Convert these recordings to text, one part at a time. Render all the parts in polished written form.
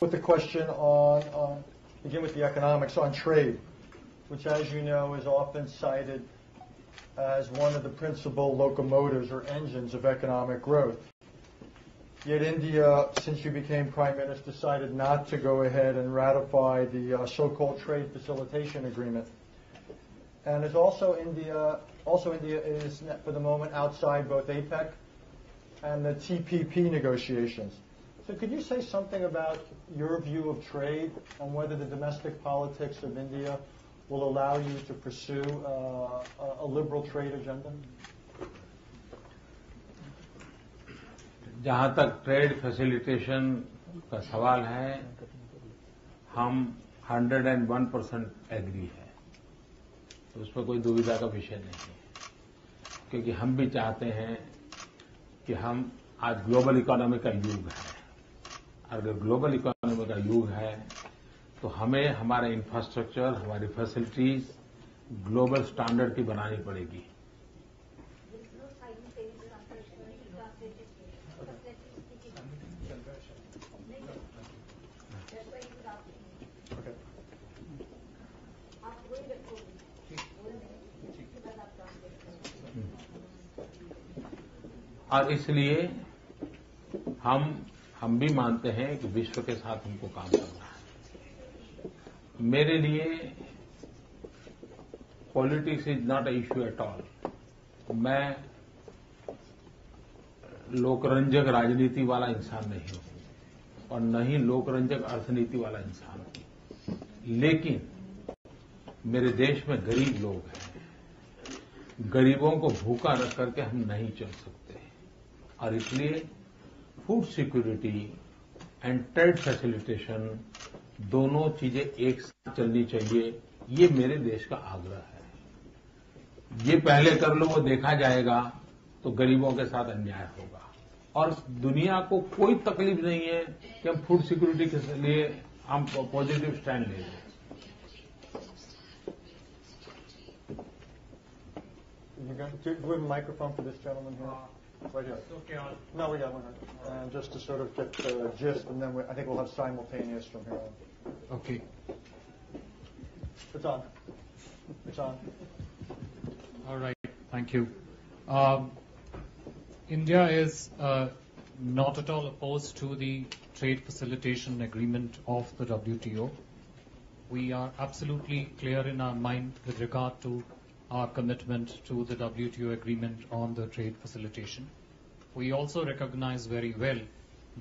with a question on begin with the economics on trade, which, as you know, is often cited as one of the principal locomotives or engines of economic growth. Yet India, since you became Prime Minister, decided not to go ahead and ratify the so-called Trade Facilitation Agreement. And is India is, for the moment, outside both APEC and the TPP negotiations. So could you say something about your view of trade and whether the domestic politics of India will allow you to pursue a liberal trade agenda? जहाँ तक trade facilitation का सवाल है, हम 101% agree है, तो उसमें कोई दुविधा का विषय नहीं है, क्योंकि हम भी चाहते हैं कि हम आज ग्लोबल इकोनॉमी का युग है। अगर ग्लोबल इकोनॉमी का युग है तो हमें हमारा इंफ्रास्ट्रक्चर, हमारी फैसिलिटीज ग्लोबल स्टैंडर्ड की बनानी पड़ेगी। और इसलिए हम भी मानते हैं कि विश्व के साथ हमको काम करना है। मेरे लिए politics is not a issue at all. मैं लोकरंजक राजनीति वाला इंसान नहीं हूं और न ही लोकरंजक अर्थनीति वाला इंसान हूं, लेकिन मेरे देश में गरीब लोग हैं। गरीबों को भूखा रख करके हम नहीं चल सकते और इसलिए food security and trade facilitation दोनों चीजें एक साथ चलनी चाहिए, ये मेरे देश का आग्रह है। ये पहले कर लो, वो देखा जाएगा तो गरीबों के साथ अन्याय होगा और दुनिया को कोई तकलीफ नहीं है कि हम फूड सिक्योरिटी के लिए हम पॉजिटिव स्टैंड ले लें। Do we have a microphone for this gentleman here? Right here. Okay. No, we got one. And just to sort of get the gist, and then I think we'll have simultaneous from here on. Okay. It's on. It's on. All right. Thank you. India is not at all opposed to the trade facilitation agreement of the WTO. We are absolutely clear in our mind with regard to our commitment to the WTO agreement on the trade facilitation. We also recognize very well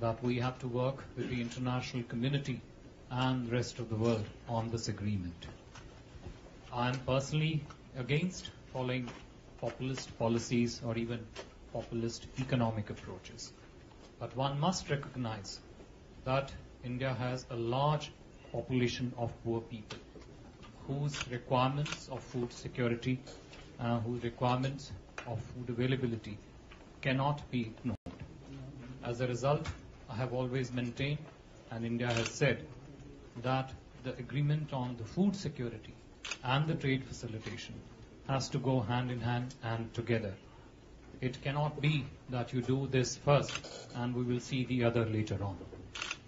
that we have to work with the international community and the rest of the world on this agreement. I am personally against following populist policies or even populist economic approaches. But one must recognize that India has a large population of poor people whose requirements of food security, whose requirements of food availability cannot be ignored. As a result, I have always maintained, and India has said, that the agreement on the food security and the trade facilitation has to go hand in hand and together. It cannot be that you do this first and we will see the other later on.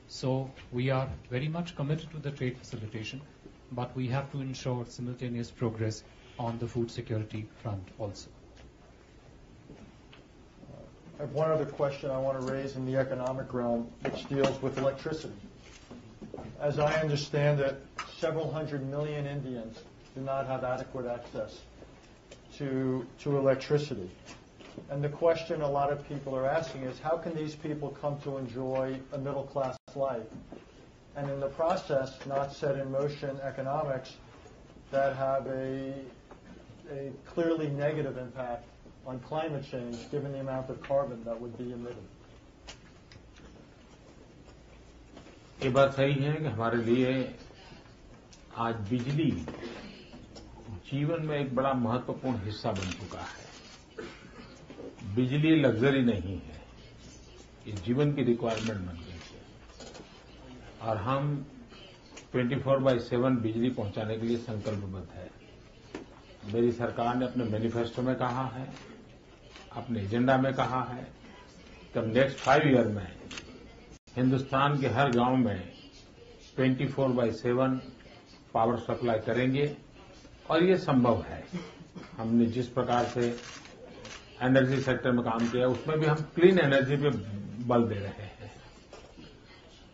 So we are very much committed to the trade facilitation, but we have to ensure simultaneous progress on the food security front also. I have one other question I want to raise in the economic realm, which deals with electricity. As I understand it, several hundred million Indians do not have adequate access to electricity. And the question a lot of people are asking is, how can these people come to enjoy a middle-class life, and in the process not set in motion economics that have a clearly negative impact on climate change, given the amount of carbon that would be emitted? ये बात सही है कि हमारे लिए आज बिजली जीवन में एक बड़ा महत्वपूर्ण हिस्सा बन चुका है। बिजली लग्जरी नहीं है, ये जीवन की रिक्वायरमेंट बन गई है और हम 24/7 बिजली पहुंचाने के लिए संकल्पबद्ध है। मेरी सरकार ने अपने मैनिफेस्टो में कहा है, अपने एजेंडा में कहा है कि नेक्स्ट 5 ईयर में हिंदुस्तान के हर गांव में 24/7 पावर सप्लाई करेंगे और ये संभव है। हमने जिस प्रकार से एनर्जी सेक्टर में काम किया उसमें भी हम क्लीन एनर्जी पे बल दे रहे हैं।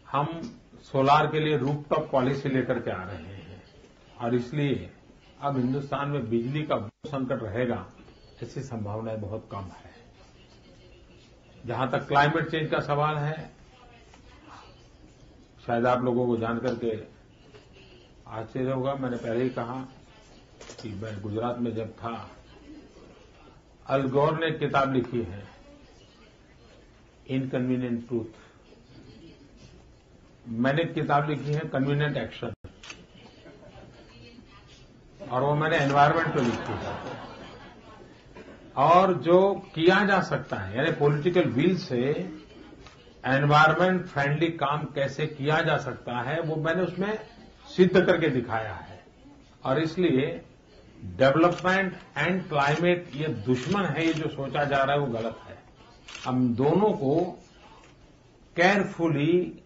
हम सोलार के लिए रूफटॉप पॉलिसी लेकर के आ रहे हैं और इसलिए अब हिंदुस्तान में बिजली का संकट रहेगा ऐसी संभावनाएं बहुत कम है। जहां तक क्लाइमेट चेंज का सवाल है, शायद आप लोगों को जानकर के आश्चर्य होगा, मैंने पहले ही कहा कि मैं गुजरात में जब था, अल गौर ने एक किताब लिखी है इनकन्वीनियंट ट्रूथ, मैंने एक किताब लिखी है कन्वीनियंट एक्शन, और वो मैंने एनवायरमेंट पे लिखी है। और जो किया जा सकता है यानी political will say environment friendly काम कैसे किया जा सकता है वो मैंने उसमें सिद्ध करके दिखाया है। और इसलिए डेवलपमेंट एंड क्लाइमेट ये दुश्मन है, ये जो सोचा जा रहा है वो गलत है। हम दोनों को केयरफुली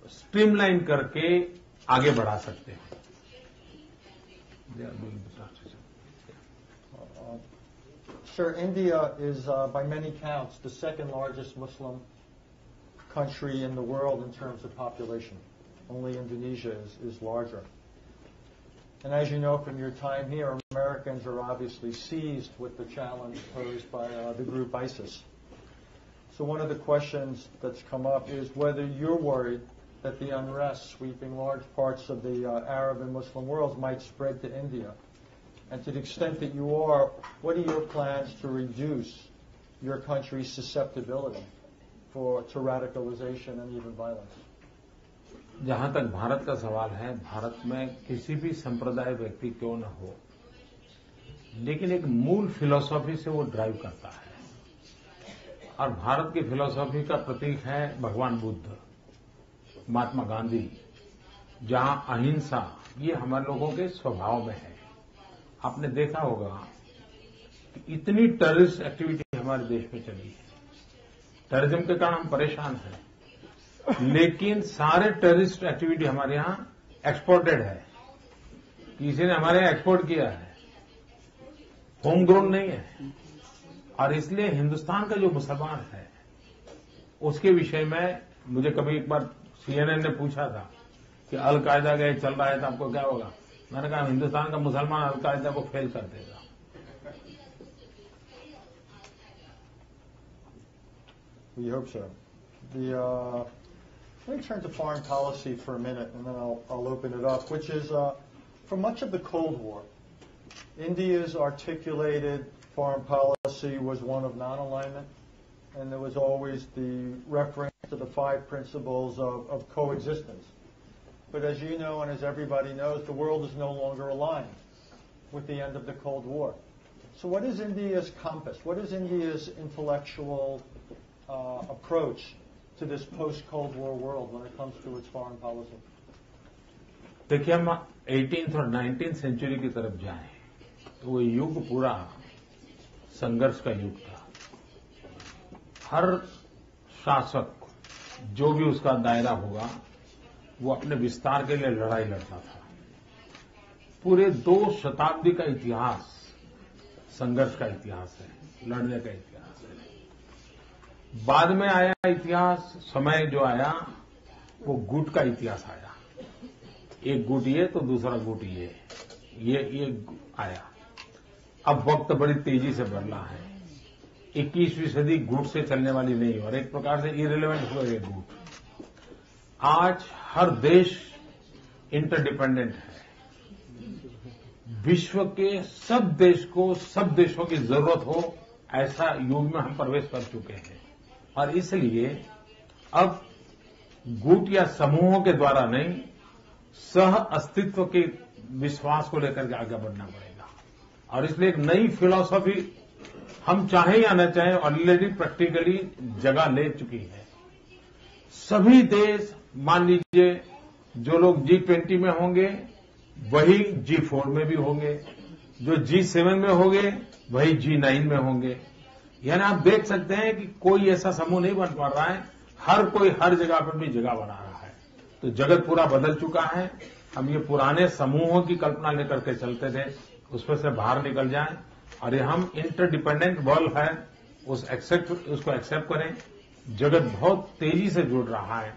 स्ट्रीमलाइन करके आगे बढ़ा सकते हैं। Sir, India is, by many counts, the second largest Muslim country in the world in terms of population. Only Indonesia is larger. And as you know from your time here, Americans are obviously seized with the challenge posed by the group ISIS. So one of the questions that's come up is whether you're worried that the unrest sweeping large parts of the Arab and Muslim worlds might spread to India. And to the extent that you are, what are your plans to reduce your country's susceptibility to radicalization and even violence? जहां तक भारत का सवाल है, भारत में किसी भी संप्रदाय व्यक्ति क्यों न हो, लेकिन एक मूल फिलॉसफी से वो ड्राइव करता है। और भारत की फिलॉसफी का प्रतीक है भगवान बुद्ध, महात्मा गांधी, जहां अहिंसा ये हमारे लोगों के स्वभाव में है। आपने देखा होगा कि इतनी टेररिस्ट एक्टिविटी हमारे देश में चली है, टेररिज्म के कारण हम परेशान हैं, लेकिन सारे टेररिस्ट एक्टिविटी हमारे यहां एक्सपोर्टेड है, किसी ने हमारे यहां एक्सपोर्ट किया है, होम ग्रोन नहीं है। और इसलिए हिंदुस्तान का जो मुसलमान है उसके विषय में मुझे कभी एक बार CNN ने पूछा था कि अलकायदा का चल रहा है तो आपको क्या होगा। मैंने कहा हिंदुस्तान का मुसलमान अलकायदा को फेल कर देगा। We hope so. Let me turn to foreign policy for a minute, and then I'll open it up, which is, for much of the Cold War, India's articulated foreign policy was one of non-alignment, and there was always the reference to the 5 principles of coexistence. But as you know, and as everybody knows, the world is no longer aligned with the end of the Cold War. So what is India's compass? What is India's intellectual approach to this post-Cold War world when it comes to its foreign policy? देखिए, हम 18th और 19th century की तरफ जाएं तो वो युग पूरा संघर्ष का युग था। हर शासक जो भी उसका दायरा होगा वो अपने विस्तार के लिए लड़ाई लड़ता था। पूरे 2 शताब्दी का इतिहास संघर्ष का इतिहास है, लड़ने का इतिहास है। बाद में आया इतिहास, समय जो आया वो गुट का इतिहास आया। एक गुट ये तो दूसरा गुट ये आया। अब वक्त बड़ी तेजी से बढ़ रहा है। 21वीं सदी गुट से चलने वाली नहीं और एक प्रकार से इरेलेवेंट हुए ये गुट। आज हर देश इंटरडिपेंडेंट है। विश्व के सब देशों की जरूरत हो ऐसा युग में हम प्रवेश कर चुके हैं और इसलिए अब गुट या समूहों के द्वारा नहीं, सह अस्तित्व के विश्वास को लेकर के आगे बढ़ना पड़ेगा। और इसलिए एक नई फिलॉसफी हम चाहें या न चाहें ऑलरेडी प्रैक्टिकली जगह ले चुकी है। सभी देश, मान लीजिए जो लोग G20 में होंगे वही G4 में भी होंगे, जो G7 में होंगे वही G9 में होंगे। यानी आप देख सकते हैं कि कोई ऐसा समूह नहीं बन पा रहा है, हर कोई हर जगह पर भी जगह बना रहा है। तो जगत पूरा बदल चुका है। हम ये पुराने समूहों की कल्पना लेकर के चलते थे, उसमें से बाहर निकल जाएं और ये हम इंटरडिपेंडेंट वर्ल्ड है उसको एक्सेप्ट करें। जगत बहुत तेजी से जुड़ रहा है,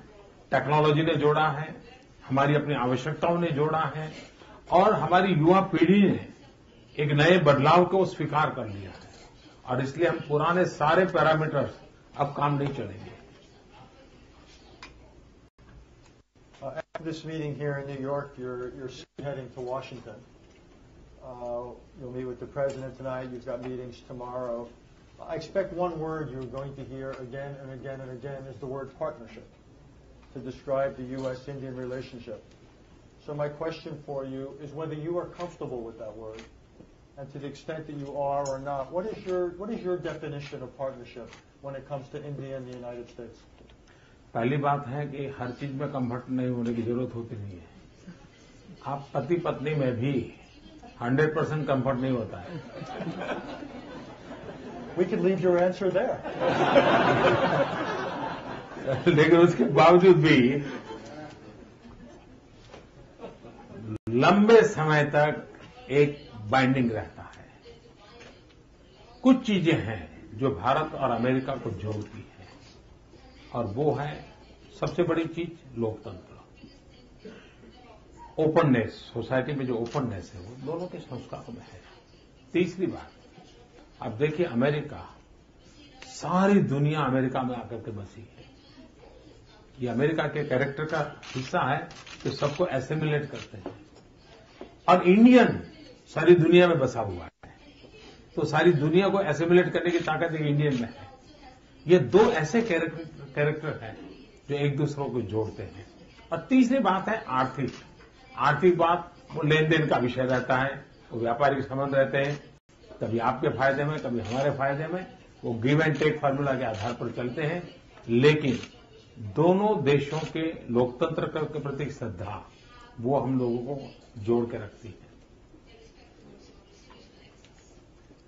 टेक्नोलॉजी ने जोड़ा है, हमारी अपनी आवश्यकताओं ने जोड़ा है और हमारी युवा पीढ़ी ने एक नए बदलाव को स्वीकार कर लिया है और इसलिए हम पुराने सारे पैरामीटर्स अब काम नहीं चलेंगे। After this meeting here in New York, you're heading to Washington. You'll meet with the president tonight. You've got meetings tomorrow. I expect one word you're going to hear again and again and again is the word partnership to describe the U.S.-Indian relationship. So my question for you is whether you are comfortable with that word, and to the extent that you are or not, what is your definition of partnership when it comes to India and the United States? पहली बात है कि हर चीज में comfort नहीं होने की जरूरत होती नहीं है। आप पति पत्नी में भी 100% कंफर्ट नहीं होता है। We could leave your answer there. लेकिन उसके बावजूद भी लंबे समय तक एक बाइंडिंग रहता है। कुछ चीजें हैं जो भारत और अमेरिका को जोड़ती है और वो है सबसे बड़ी चीज लोकतंत्र, ओपननेस। सोसाइटी में जो ओपननेस है वो दोनों के संस्कारों में है। तीसरी बात, अब देखिए अमेरिका, सारी दुनिया अमेरिका में आकर के बसी है। ये अमेरिका के कैरेक्टर का हिस्सा है कि सबको एसिमिलेट करते हैं और इंडियन सारी दुनिया में बसा हुआ है, तो सारी दुनिया को एसिमिलेट करने की ताकत एक इंडियन में है। ये दो ऐसे कैरेक्टर हैं जो एक दूसरे को जोड़ते हैं। और तीसरी बात है आर्थिक बात, वो लेन देन का विषय रहता है, वो व्यापारिक संबंध रहते हैं, कभी आपके फायदे में कभी हमारे फायदे में, वो गिव एंड टेक फार्मूला के आधार पर चलते हैं। लेकिन दोनों देशों के लोकतंत्र के प्रति श्रद्धा वो हम लोगों को जोड़ के रखती है।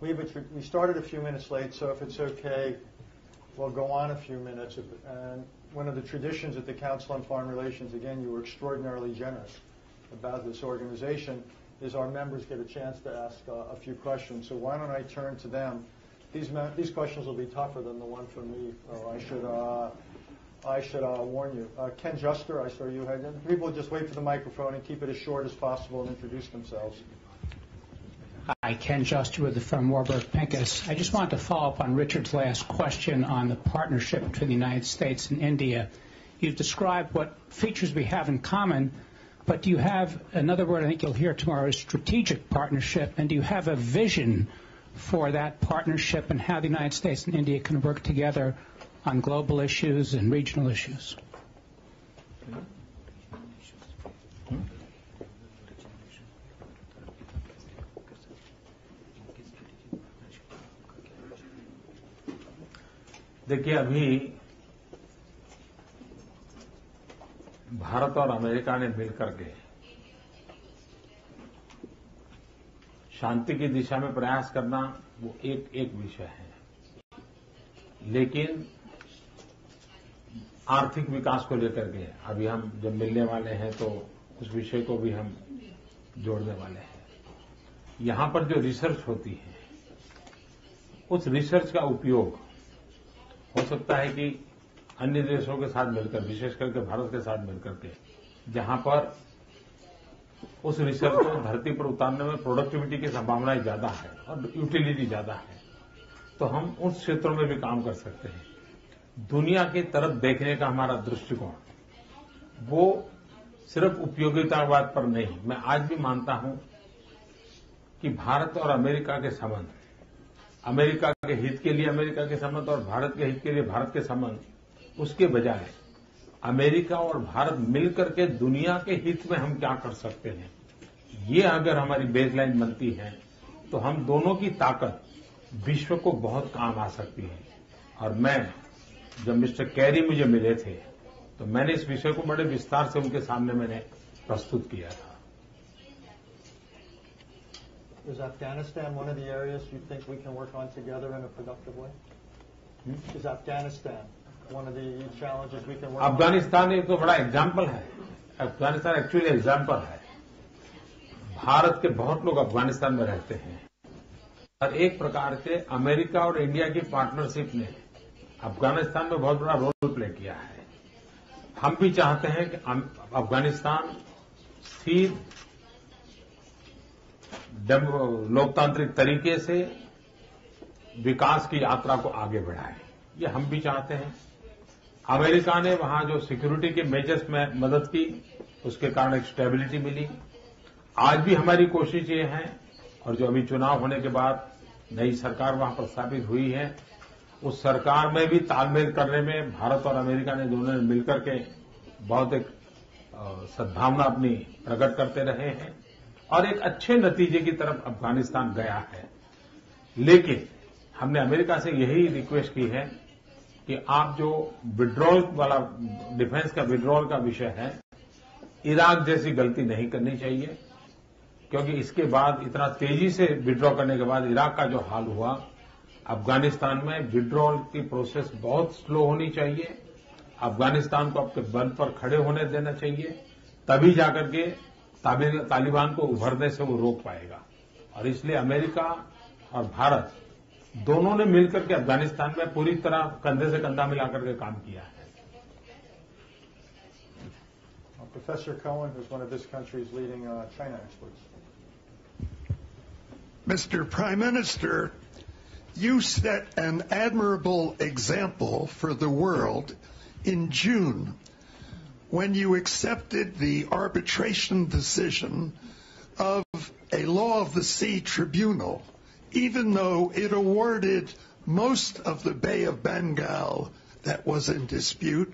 We started a few minutes late, so if it's okay, we'll go on a few minutes. And one of the traditions at the Council on Foreign Relations, again, you were extraordinarily generous about this organization, is our members get a chance to ask a few questions. So why don't I turn to them? These questions will be tougher than the one from me. I should warn you. Ken Juster, I saw you had. People just wait for the microphone and keep it as short as possible and introduce themselves. Hi, Ken Juster with the firm Warburg Pincus. I just wanted to follow up on Richard's last question on the partnership between the United States and India. You've described what features we have in common, but do you have another word I think you'll hear tomorrow is strategic partnership, and do you have a vision for that partnership and how the United States and India can work together on global issues and regional issues? देखिए, अभी भारत और America ने मिलकर के शांति की दिशा में प्रयास करना वो एक विषय है, लेकिन आर्थिक विकास को लेकर के अभी हम जब मिलने वाले हैं तो उस विषय को भी हम जोड़ने वाले हैं। यहां पर जो रिसर्च होती है उस रिसर्च का उपयोग हो सकता है कि अन्य देशों के साथ मिलकर, विशेष करके भारत के साथ मिलकर के, जहां पर उस रिसर्च को धरती पर उतारने में प्रोडक्टिविटी की संभावनाएं ज्यादा है और यूटिलिटी ज्यादा है, तो हम उस क्षेत्रों में भी काम कर सकते हैं। दुनिया की तरफ देखने का हमारा दृष्टिकोण वो सिर्फ उपयोगितावाद पर नहीं। मैं आज भी मानता हूं कि भारत और अमेरिका के संबंध, अमेरिका के हित के लिए अमेरिका के संबंध और भारत के हित के लिए भारत के संबंध, उसके बजाय अमेरिका और भारत मिलकर के दुनिया के हित में हम क्या कर सकते हैं, ये अगर हमारी बेसलाइन बनती है तो हम दोनों की ताकत विश्व को बहुत काम आ सकती है। और मैं जब मिस्टर कैरी मुझे मिले थे तो मैंने इस विषय को बड़े विस्तार से उनके सामने मैंने प्रस्तुत किया था। Is Afghanistan one of the areas you think we can work on together in a productive way? Is Afghanistan one of the challenges we can work Afghanistan एक तो बड़ा एग्जाम्पल है। अफगानिस्तान एक्चुअली एग्जाम्पल है। भारत के बहुत लोग अफगानिस्तान में रहते हैं और एक प्रकार से अमेरिका और इंडिया की पार्टनरशिप ने अफगानिस्तान में बहुत बड़ा रोल प्ले किया है। हम भी चाहते हैं कि अफगानिस्तान स्थिर लोकतांत्रिक तरीके से विकास की यात्रा को आगे बढ़ाए, ये हम भी चाहते हैं। अमेरिका ने वहां जो सिक्योरिटी के मेजर्स में मदद की, उसके कारण एक स्टेबिलिटी मिली। आज भी हमारी कोशिश ये है, और जो अभी चुनाव होने के बाद नई सरकार वहां पर स्थापित हुई है, उस सरकार में भी तालमेल करने में भारत और अमेरिका ने दोनों ने मिलकर के बहुत एक सद्भावना अपनी प्रकट करते रहे हैं और एक अच्छे नतीजे की तरफ अफगानिस्तान गया है। लेकिन हमने अमेरिका से यही रिक्वेस्ट की है कि आप जो विड्रॉल वाला डिफेंस का विड्रॉल का विषय है, इराक जैसी गलती नहीं करनी चाहिए, क्योंकि इसके बाद इतना तेजी से विड्रॉ करने के बाद इराक का जो हाल हुआ, अफगानिस्तान में विड्रॉल की प्रोसेस बहुत स्लो होनी चाहिए। अफगानिस्तान को अपने बल पर खड़े होने देना चाहिए, तभी जाकर के तालिबान को उभरने से वो रोक पाएगा। और इसलिए अमेरिका और भारत दोनों ने मिलकर के अफगानिस्तान में पूरी तरह कंधे से कंधा मिलाकर के काम किया है। Professor Cohen, who's one of this country's leading China experts. Mr. Prime Minister, you set an admirable example for the world in June when you accepted the arbitration decision of a Law of the Sea tribunal, even though it awarded most of the Bay of Bengal that was in dispute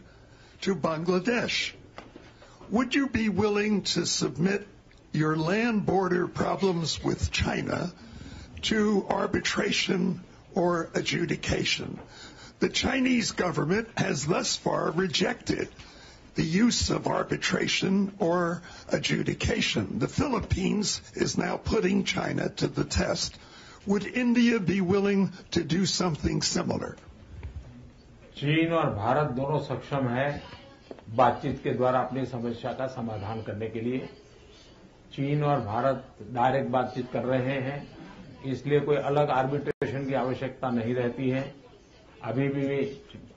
to Bangladesh. Would you be willing to submit your land border problems with China to arbitration or adjudication? The Chinese government has thus far rejected the use of arbitration or adjudication. The Philippines is now putting China to the test. Would India be willing to do something similar? चीन और भारत दोनों सक्षम है बातचीत के द्वारा अपनी समस्या का समाधान करने के लिए। चीन और भारत डायरेक्ट बातचीत कर रहे हैं, इसलिए कोई अलग आर्बिट्रेशन की आवश्यकता नहीं रहती है। अभी भी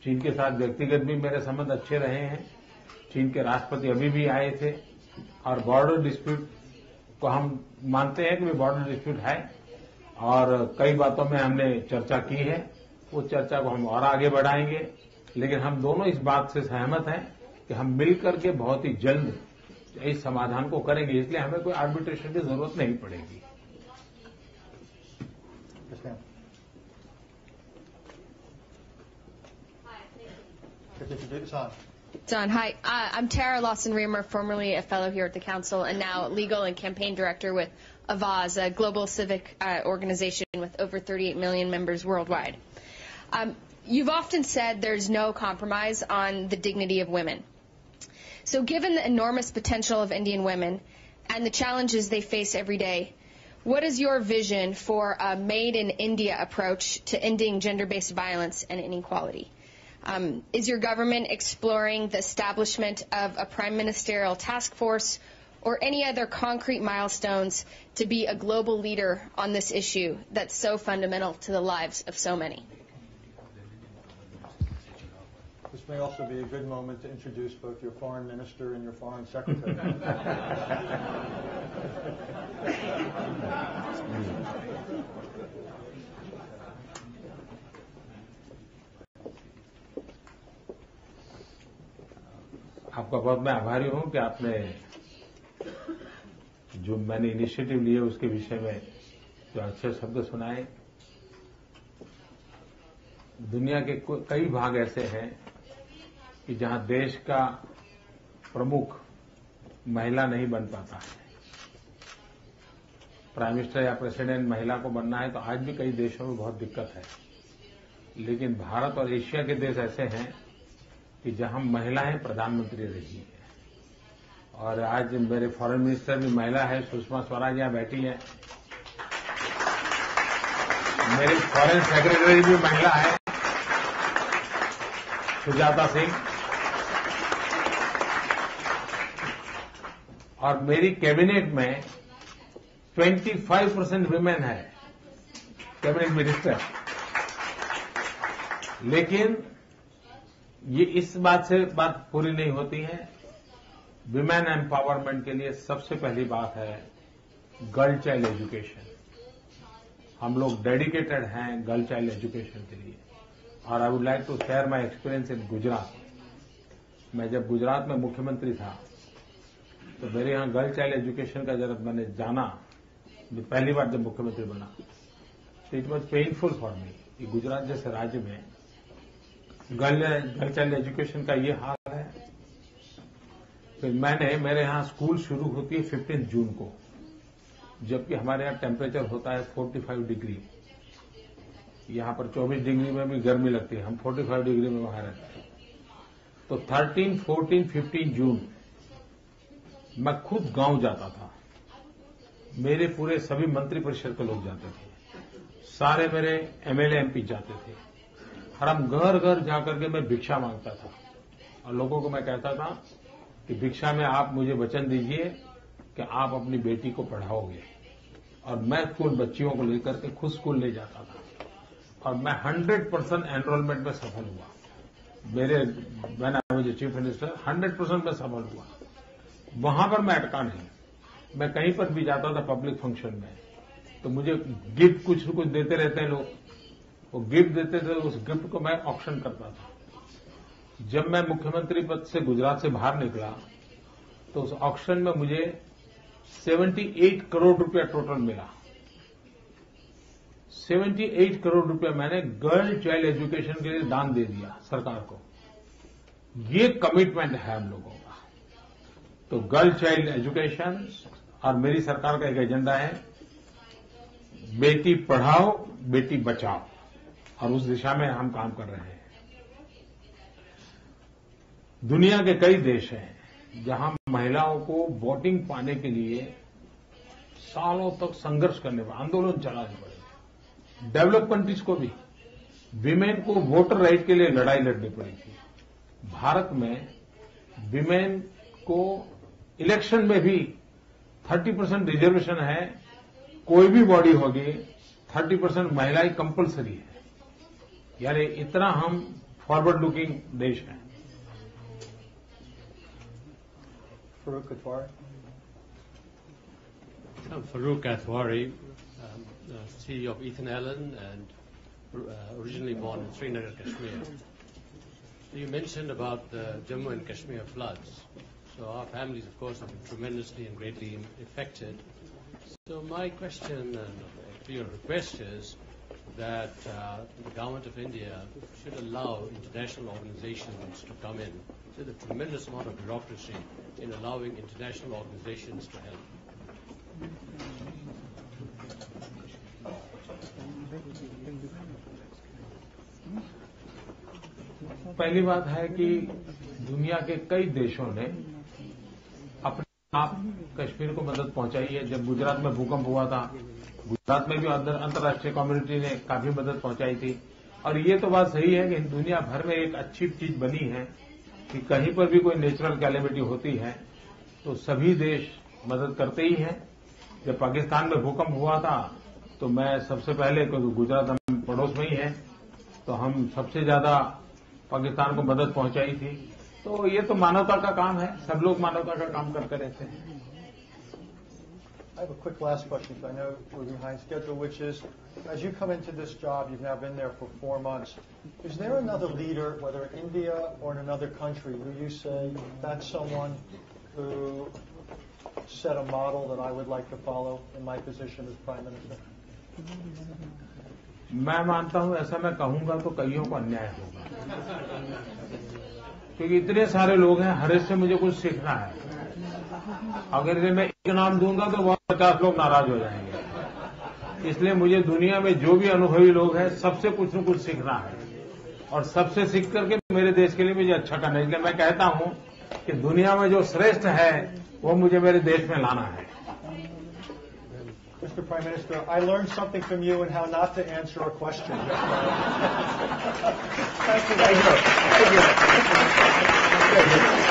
चीन के साथ व्यक्तिगत भी मेरे संबंध अच्छे रहे हैं। चीन के राष्ट्रपति अभी भी आए थे और बॉर्डर डिस्प्यूट को हम मानते हैं कि बॉर्डर डिस्प्यूट है और कई बातों में हमने चर्चा की है। उस चर्चा को हम और आगे बढ़ाएंगे, लेकिन हम दोनों इस बात से सहमत हैं कि हम मिलकर के बहुत ही जल्द इस समाधान को करेंगे, इसलिए हमें कोई आर्बिट्रेशन की जरूरत नहीं पड़ेगी। Don, hi. I'm Tara Lawson-Reamer, formerly a fellow here at the Council and now legal and campaign director with Avaz, a global civic organization with over 38 million members worldwide. You've often said there's no compromise on the dignity of women. So given the enormous potential of Indian women and the challenges they face every day, what is your vision for a made-in-India approach to ending gender-based violence and inequality? Is your government exploring the establishment of a prime ministerial task force or any other concrete milestones to be a global leader on this issue that's so fundamental to the lives of so many? This may also be a good moment to introduce both your foreign minister and your foreign secretary. आपका बहुत मैं आभारी हूं कि आपने जो मैंने initiative लिए उसके विषय में जो अच्छे शब्द सुनाए। दुनिया के कई भाग ऐसे हैं कि जहां देश का प्रमुख महिला नहीं बन पाता है। प्राइम मिनिस्टर या प्रेसिडेंट महिला को बनना है तो आज भी कई देशों में बहुत दिक्कत है, लेकिन भारत और एशिया के देश ऐसे हैं कि जहां महिलाएं प्रधानमंत्री रही हैं। और आज मेरे फॉरेन मिनिस्टर भी महिला है, सुषमा स्वराज यहां बैठी है। मेरी फॉरेन सेक्रेटरी भी महिला है। सुजाता सिंह, और मेरी कैबिनेट में 25% विमेन है कैबिनेट मिनिस्टर। लेकिन ये इस बात से बात पूरी नहीं होती है। विमेन एम्पावरमेंट के लिए सबसे पहली बात है गर्ल चाइल्ड एजुकेशन। हम लोग डेडिकेटेड हैं गर्ल चाइल्ड एजुकेशन के लिए। और I would like to share my experience in Gujarat. मैं जब गुजरात में मुख्यमंत्री था तो मेरे यहाँ गर्ल चाइल्ड एजुकेशन का जब मैंने जाना, पहली बार जब मुख्यमंत्री बना, तो it was painful for me कि गुजरात जैसे राज्य में गर्ल चाइल्ड एजुकेशन का ये हाल है। फिर मेरे यहाँ स्कूल शुरू होती है 15 जून को, जबकि हमारे यहाँ टेम्परेचर होता है 45 डिग्री। यहाँ पर 24 डिग्री में भी गर्मी लगती है, हम 45 डिग्री में वहां रहते हैं। तो 13, 14, 15 जून मैं खुद गांव जाता था। मेरे पूरे सभी मंत्री परिषद के लोग जाते थे, सारे मेरे एमएलए एमपी जाते थे, और हम घर घर जाकर के मैं भिक्षा मांगता था। और लोगों को मैं कहता था कि भिक्षा में आप मुझे वचन दीजिए कि आप अपनी बेटी को पढ़ाओगे। और मैं स्कूल बच्चियों को लेकर के खुद स्कूल ले जाता था, और मैं 100% एनरोलमेंट में सफल हुआ। मैंने जो चीफ मिनिस्टर 100% में सफल हुआ। वहां पर मैं अटका नहीं। मैं कहीं पर भी जाता था पब्लिक फंक्शन में, तो मुझे गिफ्ट कुछ न कुछ देते रहते हैं लोग, वो गिफ्ट देते थे, उस गिफ्ट को मैं ऑक्शन करता था। जब मैं मुख्यमंत्री पद से गुजरात से बाहर निकला तो उस ऑक्शन में मुझे 78 करोड़ रुपया टोटल मिला। 78 करोड़ रुपया मैंने गर्ल चाइल्ड एजुकेशन के लिए दान दे दिया सरकार को। ये कमिटमेंट है हम लोगों का। तो गर्ल चाइल्ड एजुकेशन, और मेरी सरकार का एक एजेंडा है बेटी पढ़ाओ बेटी बचाओ, और उस दिशा में हम काम कर रहे हैं। दुनिया के कई देश हैं जहां महिलाओं को वोटिंग पाने के लिए सालों तक संघर्ष करने पड़े, आंदोलन चलाने पड़े। डेवलप कंट्रीज को भी विमेन को वोटर राइट के लिए लड़ाई लड़नी पड़ी थी। भारत में विमेन को इलेक्शन में भी 30% रिजर्वेशन है। कोई भी बॉडी होगी 30% महिलाएं कंपलसरी है। यानी इतना हम फॉरवर्ड लुकिंग देश हैं। Farouk Atwari. I'm Farouk Atwari, CEO of Ethan Allen, and originally born in Srinagar, Kashmir. So you mentioned about the Jammu and Kashmir floods. So our families, of course, have been tremendously and greatly affected. So my question and your request is that the government of India should allow international organizations to come in. There's a tremendous amount of bureaucracy in allowing international organizations to help. पहली बात है कि दुनिया के कई देशों ने अपने आप कश्मीर को मदद पहुंचाई है। जब गुजरात में भूकंप हुआ था, गुजरात में भी अंतर्राष्ट्रीय कम्युनिटी ने काफी मदद पहुंचाई थी। और ये तो बात सही है कि दुनिया भर में एक अच्छी चीज बनी है कि कहीं पर भी कोई नेचुरल कैलेमिटी होती है तो सभी देश मदद करते ही हैं। जब पाकिस्तान में भूकंप हुआ था तो मैं सबसे पहले, क्योंकि गुजरात हम पड़ोस में ही है, तो हम सबसे ज्यादा पाकिस्तान को मदद पहुंचाई थी। तो ये तो मानवता का काम है, सब लोग मानवता का काम करते रहते हैं। I have a quick last question, because I know we're behind schedule, which is, as you come into this job, you've now been there for 4 months. Is there another leader, whether in India or in another country, who you say, that's someone who set a model that I would like to follow in my position as Prime Minister? मैं मानता हूं ऐसा मैं कहूंगा तो कईयों को अन्याय होगा, क्योंकि इतने सारे लोग हैं, हर एक से मुझे कुछ सीखना है। अगर मैं एक नाम दूंगा तो बहुत 50 लोग नाराज हो जाएंगे। इसलिए मुझे दुनिया में जो भी अनुभवी लोग हैं सबसे कुछ न कुछ सीखना है, और सबसे सीख करके मेरे देश के लिए मुझे अच्छा करना है। इसलिए मैं कहता हूं कि दुनिया में जो श्रेष्ठ है वो मुझे मेरे देश में लाना है। Mr. Prime Minister, I learned something from you in how not to answer a question. Thank you. Thank you.